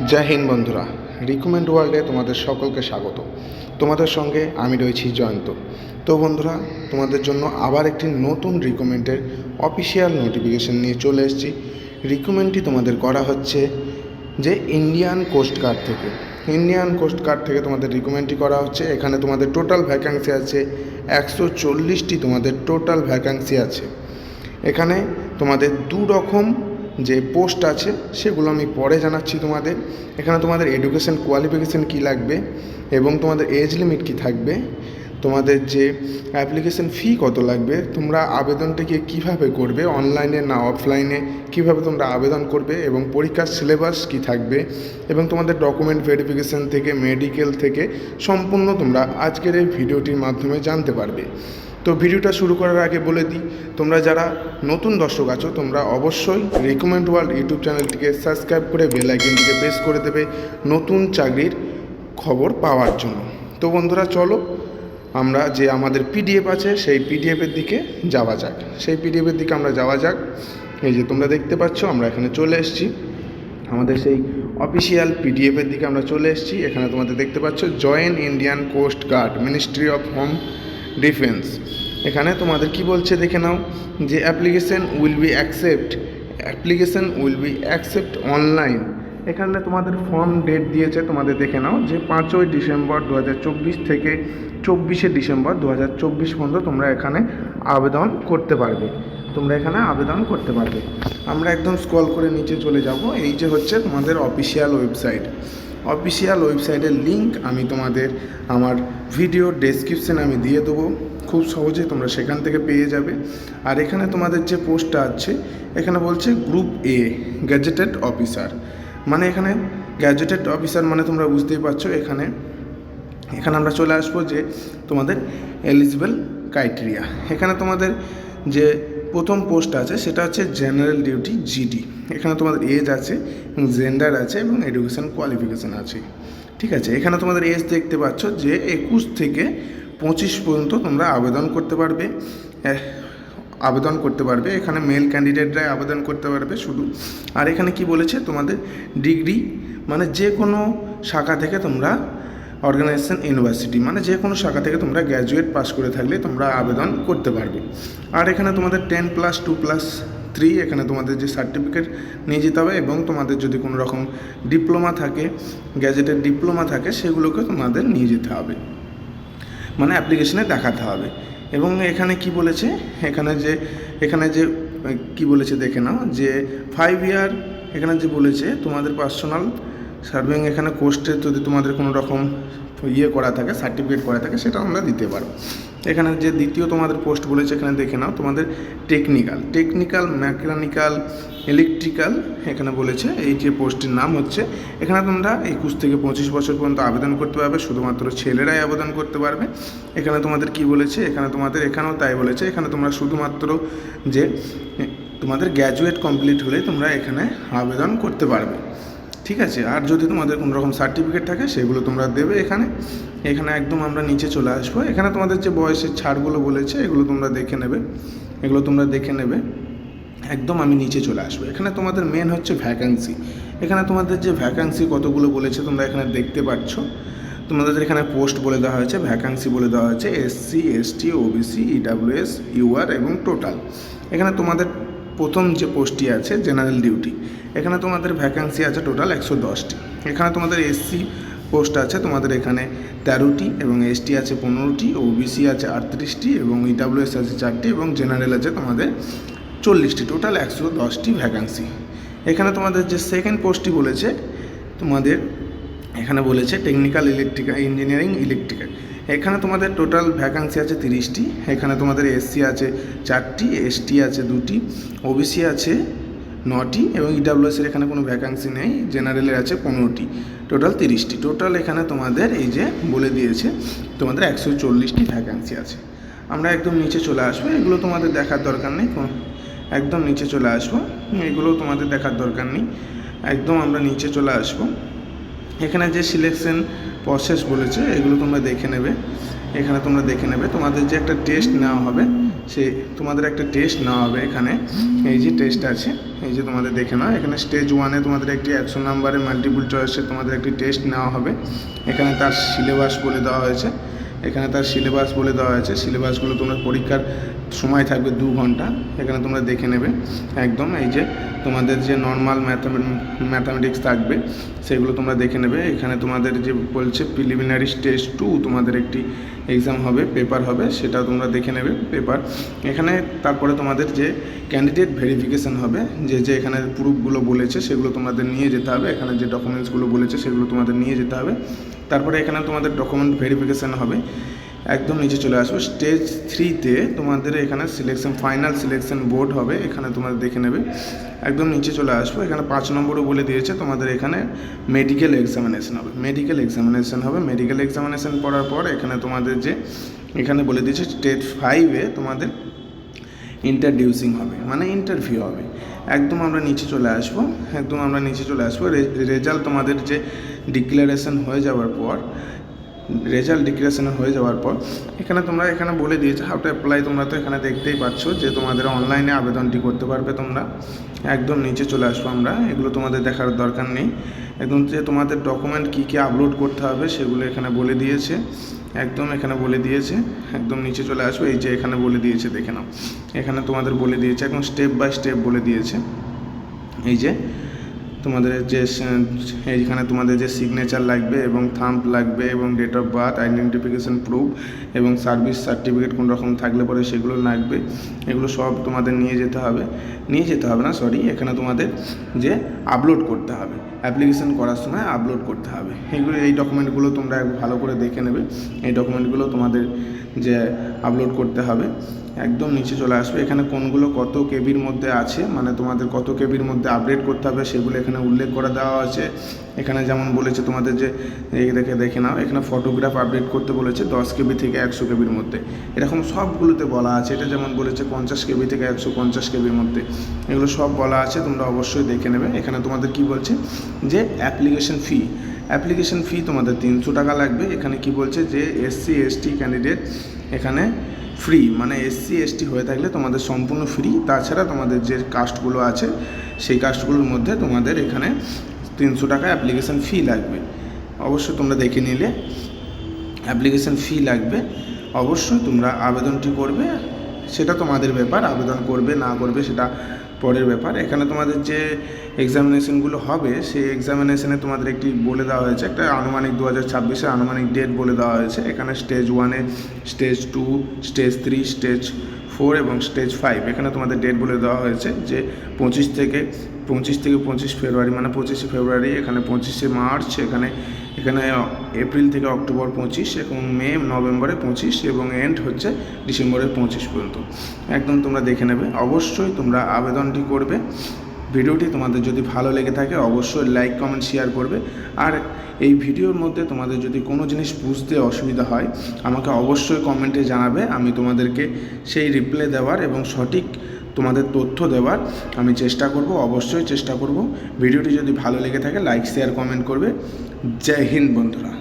জয় হিন্দ বন্ধুরা, রিকমেন্ড ওয়ার্ল্ডে তোমাদের সকলকে স্বাগত। তোমাদের সঙ্গে আমি রয়েছি জয়ন্ত। তো বন্ধুরা, তোমাদের জন্য আবার একটি নতুন রিকমেন্ডের অফিসিয়াল নোটিফিকেশন নিয়ে চলে এসেছি। রিকমেন্ডটি তোমাদের করা হচ্ছে যে ইন্ডিয়ান কোস্ট গার্ড থেকে তোমাদের রিকমেন্ডটি করা হচ্ছে। এখানে তোমাদের টোটাল ভ্যাকান্সি আছে 140টি। তোমাদের টোটাল ভ্যাকান্সি আছে। এখানে তোমাদের দু রকম যে পোস্ট আছে সেগুলো আমি পরে জানাচ্ছি তোমাদের। এখানে তোমাদের এডুকেশন কোয়ালিফিকেশান কী লাগবে এবং তোমাদের এজ লিমিট কী থাকবে, তোমাদের যে অ্যাপ্লিকেশন ফি কত লাগবে, তোমরা আবেদনটাকে কীভাবে করবে, অনলাইনে না অফলাইনে কীভাবে তোমরা আবেদন করবে এবং পরীক্ষার সিলেবাস কী থাকবে এবং তোমাদের ডকুমেন্ট ভেরিফিকেশান থেকে মেডিকেল থেকে সম্পূর্ণ তোমরা আজকের এই ভিডিওটির মাধ্যমে জানতে পারবে। তো ভিডিওটা শুরু করার আগে বলে দিই, তোমরা যারা নতুন দর্শক আছো তোমরা অবশ্যই রিকমেন্ড ওয়ার্ল্ড ইউটিউব চ্যানেলটিকে সাবস্ক্রাইব করে বেল আইকনটিকে প্রেস করে দেবে নতুন চাকরির খবর পাওয়ার জন্য। তো বন্ধুরা, চলো আমরা যে আমাদের পিডিএফ আছে সেই পিডিএফের দিকে যাওয়া যাক। এই যে তোমরা দেখতে পাচ্ছ, আমরা এখানে চলে এসেছি। আমাদের সেই অফিসিয়াল পিডিএফের দিকে আমরা চলে এসেছি। এখানে তোমাদের দেখতে পাচ্ছ join Indian coast guard, ministry of home defence. এখানে তোমাদের কি বলছে দেখে নাও, যে application will be accept online. এখানে তোমাদের ফর্ম ডেট দিয়েছে, তোমাদের দেখে নাও, যে 5ই ডিসেম্বর 2024 থেকে 24শে ডিসেম্বর 2024 পর্যন্ত তোমরা এখানে আবেদন করতে পারবে। আমরা একদম স্ক্রল করে নিচে চলে যাব। এই যে হচ্ছে তোমাদের অফিসিয়াল ওয়েবসাইটের লিঙ্ক আমি তোমাদের আমার ভিডিও ডেসক্রিপশানে আমি দিয়ে দেবো। খুব সহজে তোমরা সেখান থেকে পেয়ে যাবে। আর এখানে তোমাদের যে পোস্টটা আছে, এখানে বলছে গ্রুপ এ গ্যাজেটেড অফিসার। মানে এখানে গ্যাজেটেড অফিসার মানে তোমরা বুঝতেই পারছো। এখানে আমরা চলে আসবো যে তোমাদের এলিজিবল ক্রাইটেরিয়া। এখানে তোমাদের যে প্রথম পোস্ট আছে সেটা হচ্ছে জেনারেল ডিউটি জিডি। এখানে তোমাদের এজ আছে, জেন্ডার আছে এবং এডুকেশন কোয়ালিফিকেশান আছে। ঠিক আছে, এখানে তোমাদের এজ দেখতে পাচ্ছ যে 21 থেকে 25 পর্যন্ত তোমরা আবেদন করতে পারবে। এখানে মেল ক্যান্ডিডেটরাই আবেদন করতে পারবে শুধু। আর এখানে কি বলেছে, তোমাদের ডিগ্রি মানে যে কোনো শাখা থেকে তোমরা অর্গানাইজেশন ইউনিভার্সিটি মানে যে কোনো শাখা থেকে তোমরা গ্র্যাজুয়েট পাস করে থাকলে তোমরা আবেদন করতে পারবে। আর এখানে তোমাদের 10+2+3 এখানে তোমাদের যে সার্টিফিকেট নিয়ে যেতে হবে এবং তোমাদের যদি কোনো রকম ডিপ্লোমা থাকে, গ্যাজেটের ডিপ্লোমা থাকে, সেগুলোকে তোমাদের নিয়ে যেতে হবে, মানে অ্যাপ্লিকেশনে দেখাতে হবে। এবং এখানে কি বলেছে, এখানে যে কি বলেছে দেখে নাও, যে 5 ইয়ার এখানে যে বলেছে তোমাদের পার্সোনাল সার্ভিং এখানে কোস্টে যদি তোমাদের কোনো রকম করা থাকে, সার্টিফিকেট করা থাকে, সেটা আমরা দিতে পারো। এখানে যে দ্বিতীয় তোমাদের পোস্ট বলেছে, এখানে দেখে নাও, তোমাদের টেকনিক্যাল মেকানিক্যাল ইলেকট্রিক্যাল এখানে বলেছে। এই যে পোস্টের নাম হচ্ছে, এখানে তোমরা 21 থেকে 25 বছর পর্যন্ত আবেদন করতে পারবে, শুধুমাত্র ছেলেরাই আবেদন করতে পারবে। এখানে তোমাদের কি বলেছে, এখানেও তাই বলেছে। এখানে তোমরা শুধুমাত্র যে তোমাদের গ্র্যাজুয়েট কমপ্লিট হলে তোমরা এখানে আবেদন করতে পারবে। ঠিক আছে, আর যদি তোমাদের কোনো রকম সার্টিফিকেট থাকে সেগুলো তোমরা দেবে। এখানে একদম আমরা নিচে চলে আসবো। এখানে তোমাদের যে বয়সের ছাড়গুলো বলেছে এগুলো তোমরা দেখে নেবে। একদম আমি নিচে চলে আসবো। এখানে তোমাদের মেন হচ্ছে ভ্যাকান্সি। এখানে তোমাদের যে ভ্যাকান্সি কতগুলো বলেছে তোমরা এখানে দেখতে পাচ্ছ। তোমাদের এখানে পোস্ট বলে দেওয়া হয়েছে, ভ্যাকান্সি বলে দেওয়া হয়েছে SC ST OBC EWS UR এবং টোটাল। এখানে তোমাদের প্রথম যে পোস্টটি আছে জেনারেল ডিউটি, এখানে তোমাদের ভ্যাকান্সি আছে টোটাল 110টি। এখানে তোমাদের SC পোস্ট আছে তোমাদের এখানে 13টি এবং ST আছে 15টি, OBC আছে 38টি এবং EWS আছে 4টি এবং জেনারেল আছে তোমাদের 40টি। Total 110টি vacancy. এখানে তোমাদের যে সেকেন্ড পোস্টটি বলেছে, তোমাদের এখানে বলেছে টেকনিক্যাল ইঞ্জিনিয়ারিং ইলেকট্রিক্যাল। এখানে তোমাদের টোটাল ভ্যাকান্সি আছে 30টি। এখানে তোমাদের SC আছে 4টি, ST আছে 2টি, OBC আছে 9টি এবং EWS এর এখানে কোনো ভ্যাকান্সি নেই, জেনারেলের আছে 15টি। টোটাল 30টি। টোটাল এখানে তোমাদের এই যে বলে দিয়েছে তোমাদের 140টি ভ্যাকান্সি আছে। আমরা একদম নিচে চলে আসবো। এগুলো তোমাদের দেখার দরকার নেই, একদম নিচে চলে আসবো। এগুলো তোমাদের দেখার দরকার নেই, একদম আমরা নিচে চলে আসবো। এখানে যে সিলেকশন প্রসেস বলেছে এগুলো তোমরা দেখে নেবে। তোমাদের যে একটা টেস্ট নেওয়া হবে সে তোমাদের একটা টেস্ট নেওয়া হবে এখানে। এই যে টেস্ট আছে, এই যে তোমাদের দেখে নাও, এখানে স্টেজ 1-এ তোমাদের একটি 100 নম্বরের মাল্টিপল চয়েসে তোমাদের একটি টেস্ট নেওয়া হবে। এখানে তার সিলেবাস বলে দেওয়া হয়েছে, সিলেবাসগুলো তোমার পরীক্ষার সময় থাকবে 2 ঘন্টা, এখানে তোমরা দেখে নেবে একদম। এই যে তোমাদের যে নর্মাল ম্যাথামেটিক্স থাকবে সেগুলো তোমরা দেখে নেবে। এখানে তোমাদের যে বলছে প্রিলিমিনারি স্টেজ 2 তোমাদের একটি এক্সাম হবে, পেপার হবে, সেটা তোমরা দেখে নেবে পেপার। এখানে তারপরে তোমাদের যে ক্যান্ডিডেট ভেরিফিকেশান হবে, যে এখানে প্রুফগুলো বলেছে সেগুলো তোমাদের নিয়ে যেতে হবে, এখানে যে ডকুমেন্টসগুলো বলেছে সেগুলো তোমাদের নিয়ে যেতে হবে। তারপরে এখানে তোমাদের ডকুমেন্ট ভেরিফিকেশান হবে, একদম নিচে চলে আসবে। স্টেজ 3-তে তোমাদের এখানে ফাইনাল সিলেকশন বোর্ড হবে, এখানে তোমাদের দেখে নেবে, একদম নিচে চলে আসবো। এখানে 5 নম্বরও বলে দিয়েছে তোমাদের এখানে মেডিকেল এক্সামিনেশন হবে, মেডিকেল এক্সামিনেশন পড়ার পর এখানে তোমাদের যে এখানে বলে দিয়েছে স্টেজ 5-এ তোমাদের ইন্ট্রোডিউসিং হবে, মানে ইন্টারভিউ হবে। একদম আমরা নিচে চলে আসবো, রেজাল্ট তোমাদের যে ডিক্লারেশন হয়ে যাওয়ার পর এখানে বলে দিয়েছে হাউ টু অ্যাপ্লাই। তোমরা তো এখানে দেখতেই পাচ্ছ যে তোমাদের অনলাইনে আবেদনটি করতে পারবে তোমরা। একদম নিচে চলে আসবো আমরা, এগুলো তোমাদের দেখার দরকার নেই। একদম যে তোমাদের ডকুমেন্ট কী আপলোড করতে হবে সেগুলো এখানে বলে দিয়েছে, একদম নিচে চলে আসবে। এই যে এখানে বলে দিয়েছে, দেখে নাও, এখানে তোমাদের বলে দিয়েছে একদম স্টেপ বাই স্টেপ বলে দিয়েছে। এই যে তোমাদের যে এইখানে তোমাদের যে সিগনেচার লাগবে এবং থাম্ব লাগবে এবং date of birth, identification proof এবং সার্ভিস সার্টিফিকেট কোনো রকম থাকলে পরে সেগুলো লাগবে। এগুলো সব তোমাদের নিয়ে যেতে হবে না, এখানে তোমাদের যে আপলোড করতে হবে, অ্যাপ্লিকেশান করার সময় আপলোড করতে হবে। এই ডকুমেন্টগুলো তোমরা ভালো করে দেখে নেবে, এই ডকুমেন্টগুলো তোমাদের যে আপলোড করতে হবে। একদম নিচে চলে আসবে, এখানে কোনগুলো কত কেবির মধ্যে আছে, মানে তোমাদের কত কেবির মধ্যে আপডেট করতে হবে সেগুলো এখানে উল্লেখ করে দেওয়া আছে। এখানে যেমন বলেছে তোমাদের যে দেখে নাও, এখানে ফটোগ্রাফ আপডেট করতে বলেছে 10 কেবি থেকে 100 কেবির মধ্যে, এরকম সবগুলোতে বলা আছে। এটা যেমন বলেছে 50 কেবি থেকে 150 কেবির মধ্যে, এগুলো সব বলা আছে, তোমরা অবশ্যই দেখে নেবে। এখানে তোমাদের কি বলছে যে অ্যাপ্লিকেশন ফি তোমাদের 300 টাকা লাগবে। এখানে কি বলছে যে SC ST ক্যান্ডিডেট এখানে ফ্রি, মানে SC ST হয়ে থাকলে তোমাদের সম্পূর্ণ ফ্রি। তাছাড়া তোমাদের যে কাস্টগুলো আছে সেই কাস্টগুলোর মধ্যে তোমাদের এখানে 300 টাকা অ্যাপ্লিকেশান ফি লাগবে। অবশ্যই তোমরা দেখে নিলে অ্যাপ্লিকেশান ফি লাগবে, অবশ্যই তোমরা আবেদনটি করবে, সেটা তোমাদের ব্যাপার। আবেদন করবে না করবে সেটা পরের ব্যাপার। এখানে তোমাদের যে এক্সামিনেশনগুলো হবে সেই এক্সামিনেশনে তোমাদের একটি বলে দেওয়া হয়েছে, একটা আনুমানিক 2026-এ আনুমানিক ডেট বলে দেওয়া হয়েছে। এখানে স্টেজ 1-এ, স্টেজ 2, স্টেজ 3, স্টেজ 4 এবং স্টেজ 5 এখানে তোমাদের ডেট বলে দেওয়া হয়েছে যে 25 থেকে 25 ফেব্রুয়ারি, মানে 25শে ফেব্রুয়ারি, এখানে 25শে মার্চ, এখানে এপ্রিল থেকে অক্টোবর 25 এবং মে নভেম্বরে 25 এবং এন্ড হচ্ছে ডিসেম্বরের 25 পর্যন্ত। একদম তোমরা দেখে নেবে, অবশ্যই তোমরা আবেদনটি করবে। ভিডিওটি তোমাদের যদি ভালো লেগে থাকে অবশ্যই লাইক কমেন্ট শেয়ার করবে। আর এই ভিডিওর মধ্যে তোমাদের যদি কোনো জিনিস বুঝতে অসুবিধা হয় আমাকে অবশ্যই কমেন্টে জানাবে, আমি তোমাদেরকে সেই রিপ্লাই দেওয়ার এবং সঠিক তোমাদের তথ্য দেওয়ার আমি অবশ্যই চেষ্টা করব। ভিডিওটি যদি ভালো লেগে থাকে লাইক শেয়ার কমেন্ট করবে। জয় হিন্দ বন্ধুরা।